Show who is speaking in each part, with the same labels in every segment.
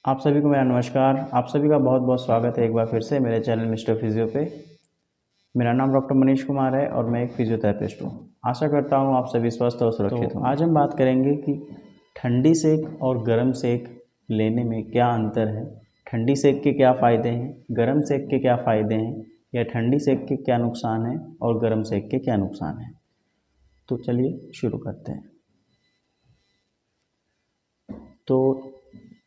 Speaker 1: आप सभी को मेरा नमस्कार। आप सभी का बहुत बहुत स्वागत है एक बार फिर से मेरे चैनल मिस्टर फिजियो पे। मेरा नाम डॉक्टर मनीष कुमार है और मैं एक फिजियोथेरेपिस्ट हूँ। आशा करता हूँ आप सभी स्वस्थ और सुरक्षित हों। आज हम बात करेंगे कि ठंडी सेक और गर्म सेक लेने में क्या अंतर है, ठंडी सेक के क्या फ़ायदे हैं, गर्म सेक के क्या फ़ायदे हैं, या ठंडी सेक के क्या नुकसान हैं और गर्म सेक के क्या नुकसान हैं। तो चलिए शुरू करते हैं। तो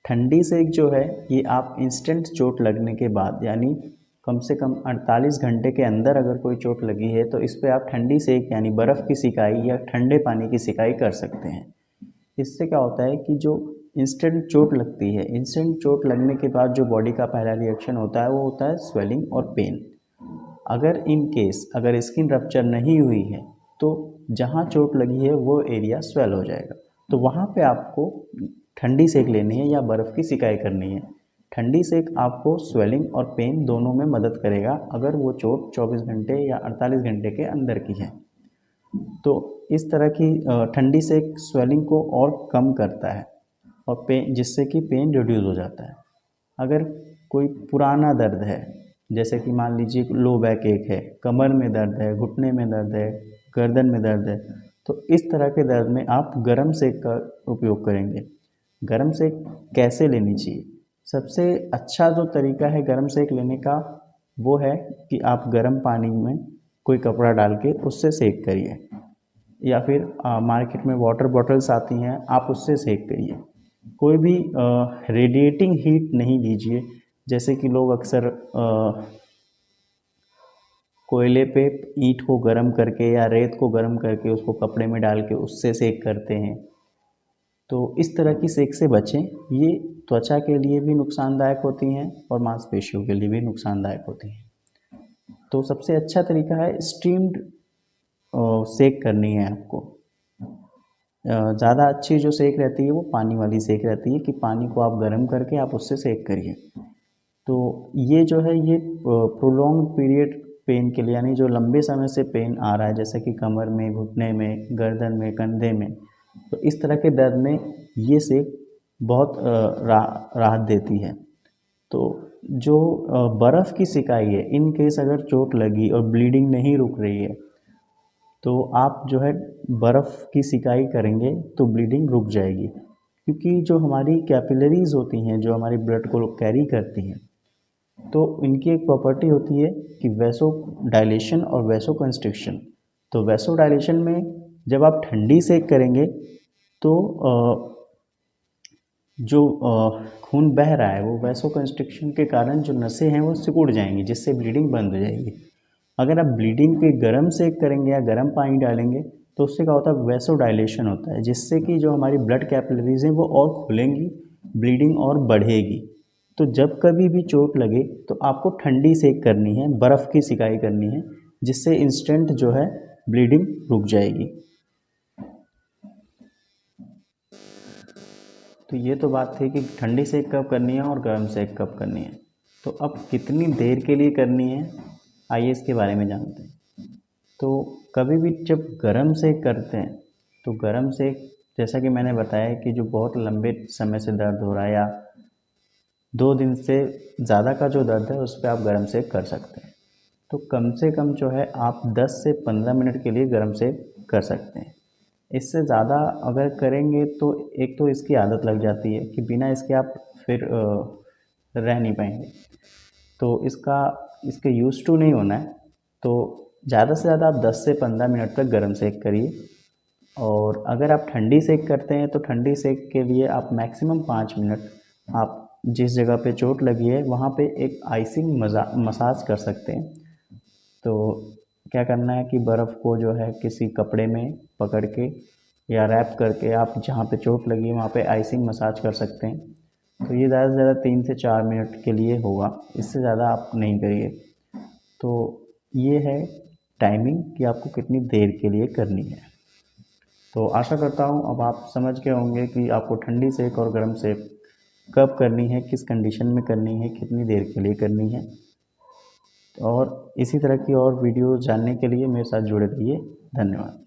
Speaker 1: ठंडी सेक जो है ये आप इंस्टेंट चोट लगने के बाद यानी कम से कम 48 घंटे के अंदर अगर कोई चोट लगी है तो इस पर आप ठंडी सेक यानी बर्फ़ की सिकाई या ठंडे पानी की सिकाई कर सकते हैं। इससे क्या होता है कि जो इंस्टेंट चोट लगती है, इंस्टेंट चोट लगने के बाद जो बॉडी का पहला रिएक्शन होता है वो होता है स्वेलिंग और पेन। अगर स्किन रप्चर नहीं हुई है तो जहाँ चोट लगी है वो एरिया स्वेल हो जाएगा। तो वहाँ पे आपको ठंडी सेक लेनी है या बर्फ़ की सिकाई करनी है। ठंडी सेक आपको स्वेलिंग और पेन दोनों में मदद करेगा अगर वो चोट 24 घंटे या 48 घंटे के अंदर की है। तो इस तरह की ठंडी सेक स्वेलिंग को और कम करता है और पेन, जिससे कि पेन रिड्यूस हो जाता है। अगर कोई पुराना दर्द है, जैसे कि मान लीजिए लो बैक एक है, कमर में दर्द है, घुटने में दर्द है, गर्दन में दर्द है, तो इस तरह के दर्द में आप गर्म सेक का उपयोग करेंगे। गर्म सेक कैसे लेनी चाहिए? सबसे अच्छा जो तरीका है गर्म सेक लेने का वो है कि आप गर्म पानी में कोई कपड़ा डाल के उससे सेक करिए, या फिर मार्केट में वाटर बॉटल्स आती हैं, आप उससे सेक करिए। कोई भी रेडिएटिंग हीट नहीं लीजिए, जैसे कि लोग अक्सर कोयले पे ईंट को गर्म करके या रेत को गर्म करके उसको कपड़े में डाल के उससे सेक करते हैं। तो इस तरह की सेक से बचें। ये त्वचा के लिए भी नुकसानदायक होती हैं और मांसपेशियों के लिए भी नुकसानदायक होती हैं। तो सबसे अच्छा तरीका है स्टीम्ड सेक करनी है आपको। ज़्यादा अच्छी जो सेक रहती है वो पानी वाली सेक रहती है कि पानी को आप गर्म करके आप उससे सेक करिए। तो ये जो है ये प्रोलॉन्ग पीरियड पेन के लिए, यानी जो लंबे समय से पेन आ रहा है जैसे कि कमर में, घुटने में, गर्दन में, कंधे में, तो इस तरह के दर्द में ये सेक बहुत राहत देती है। तो जो बर्फ़ की सिकाई है, इन केस अगर चोट लगी और ब्लीडिंग नहीं रुक रही है तो आप जो है बर्फ़ की सिकाई करेंगे तो ब्लीडिंग रुक जाएगी, क्योंकि जो हमारी कैपिलरीज़ होती हैं जो हमारी ब्लड को कैरी करती हैं, तो इनकी एक प्रॉपर्टी होती है कि वैसो डायलेशन और वैसो कंस्ट्रिक्शन। तो वैसो डायलेशन में जब आप ठंडी सेक करेंगे तो जो खून बह रहा है वो वैसो कंस्ट्रिक्शन के कारण जो नसें हैं वो सिकुड़ जाएंगी, जिससे ब्लीडिंग बंद हो जाएगी। अगर आप ब्लीडिंग पे गर्म सेक करेंगे या गर्म पानी डालेंगे तो उससे क्या होता है, वैसो डायलेशन होता है, जिससे कि जो हमारी ब्लड कैपिलरीज हैं वो और खुलेंगी, ब्लीडिंग और बढ़ेगी। तो जब कभी भी चोट लगे तो आपको ठंडी सेक करनी है, बर्फ़ की सिकाई करनी है, जिससे इंस्टेंट जो है ब्लीडिंग रुक जाएगी। तो ये तो बात थी कि ठंडी सेक कब करनी है और गर्म सेक कब करनी है। तो अब कितनी देर के लिए करनी है, आइए इसके बारे में जानते हैं। तो कभी भी जब गर्म सेक करते हैं तो गर्म सेक, जैसा कि मैंने बताया कि जो बहुत लंबे समय से दर्द हो रहा है या 2 दिन से ज़्यादा का जो दर्द है उस पर आप गर्म सेक कर सकते हैं। तो कम से कम जो है आप 10 से 15 मिनट के लिए गर्म सेक कर सकते हैं। इससे ज़्यादा अगर करेंगे तो एक तो इसकी आदत लग जाती है कि बिना इसके आप फिर रह नहीं पाएंगे। तो इसके यूज़ टू नहीं होना है, तो ज़्यादा से ज़्यादा आप 10 से 15 मिनट तक गर्म सेक करिए। और अगर आप ठंडी सेक करते हैं तो ठंडी सेक के लिए आप मैक्सिमम 5 मिनट आप जिस जगह पे चोट लगी है वहाँ पे एक आइसिंग मसाज कर सकते हैं। तो क्या करना है कि बर्फ़ को जो है किसी कपड़े में पकड़ के या रैप करके आप जहाँ पे चोट लगी है वहाँ पे आइसिंग मसाज कर सकते हैं। तो ये ज़्यादा से ज़्यादा 3 से 4 मिनट के लिए होगा, इससे ज़्यादा आप नहीं करिए। तो ये है टाइमिंग कि आपको कितनी देर के लिए करनी है। तो आशा करता हूँ अब आप समझ गए होंगे कि आपको ठंडी सेक और गर्म सेक कब करनी है, किस कंडीशन में करनी है, कितनी देर के लिए करनी है। और इसी तरह की और वीडियो जानने के लिए मेरे साथ जुड़े रहिए। धन्यवाद।